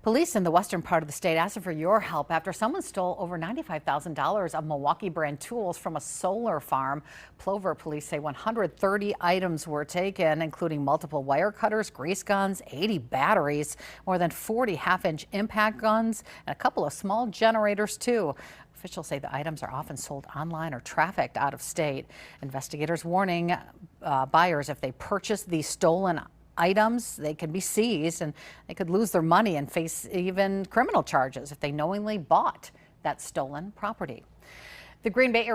Police in the western part of the state asking for your help after someone stole over $95,000 of Milwaukee brand tools from a solar farm. Plover police say 130 items were taken, including multiple wire cutters, grease guns, 80 batteries, more than 40 half-inch impact guns, and a couple of small generators too. Officials say the items are often sold online or trafficked out of state. Investigators warning buyers if they purchase these stolen items, they can be seized and they could lose their money and face even criminal charges if they knowingly bought that stolen property. The Green Bay area